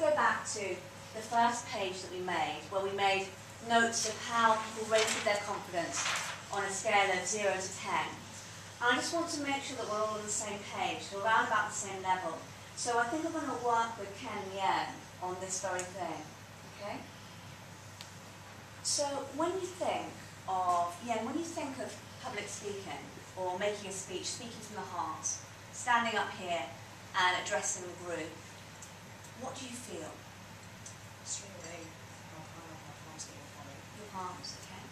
go back to the first page that we made, where we made notes of how people rated their confidence on a scale of 0 to 10. And I just want to make sure that we're all on the same page, we're around about the same level. So I think I'm going to work with Ken and Yen on this very thing. Okay? So when you think of public speaking, or making a speech, speaking from the heart, standing up here and addressing the group, what do you feel? Extremely, my palms getting funny. Your palms, okay. And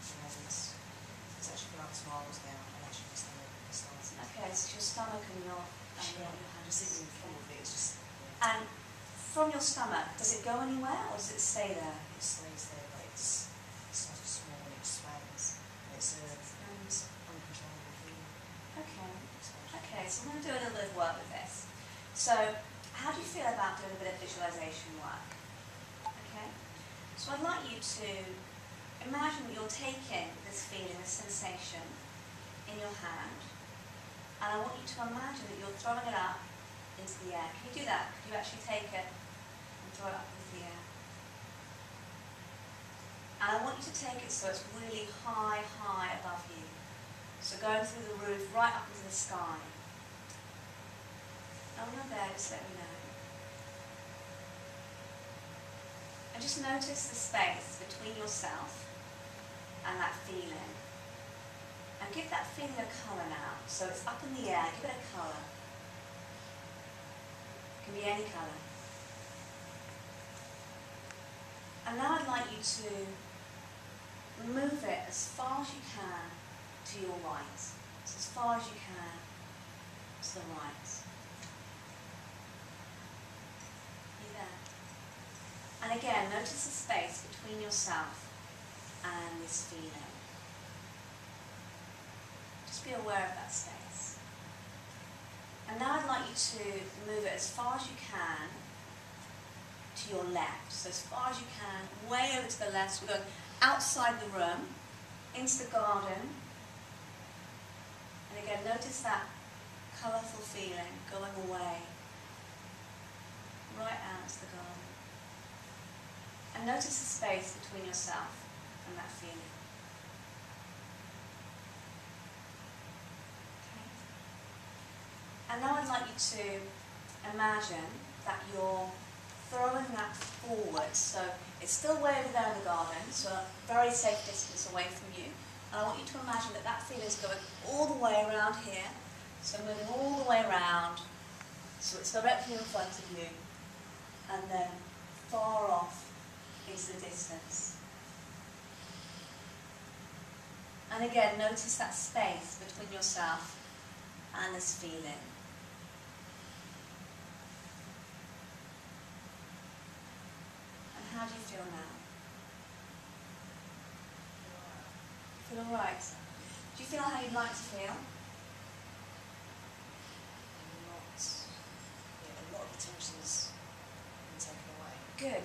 it's actually about 2 hours now, and actually my stomach is starting. Okay, so your stomach and your hand. Just even full of it, it's just... And from your stomach, does it go anywhere, or does it stay there? It stays there, but it's sort of small and it expands. It's uncontrollable feeling. Okay. Okay, so I'm going to do a little bit of work with this. So, how do you feel about doing a bit of visualization work? Okay? So I'd like you to imagine that you're taking this feeling, this sensation, in your hand, and I want you to imagine that you're throwing it up into the air. Can you do that? Could you actually take it and throw it up into the air? And I want you to take it so it's really high, high above you. So going through the roof, right up into the sky. And when you're there, just let me know. And just notice the space between yourself and that feeling. And give that feeling a colour now. So it's up in the air, give it a colour. It can be any colour. And now I'd like you to move it as far as you can to your right. So as far as you can to the right. You there? And again, notice the space between yourself and this feeling. Just be aware of that space. And now I'd like you to move it as far as you can to your left. So as far as you can, way over to the left. So we're going outside the room, into the garden. And again, notice that colourful feeling going away, right out to the garden. And notice the space between yourself and that feeling. Okay. And now I'd like you to imagine that you're throwing that forward. So it's still way over there in the garden, so a very safe distance away from you. And I want you to imagine that that feeling is going all the way around here. So moving all the way around, so it's directly in front of you, and then far off into the distance. And again, notice that space between yourself and this feeling. And how do you feel now? Feel alright? Do you feel how you'd like to feel? A lot of the tension's been taken away. Good.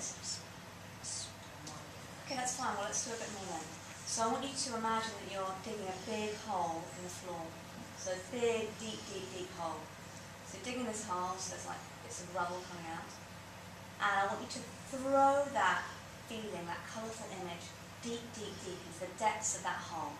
Okay, that's fine. Well, let's do a bit more then. So I want you to imagine that you're digging a big hole in the floor. So a big, deep, deep, deep hole. So you're digging this hole, so there's like bits of rubble coming out. And I want you to throw that feeling, that colourful image, deep, deep, deep into the depths of that hole.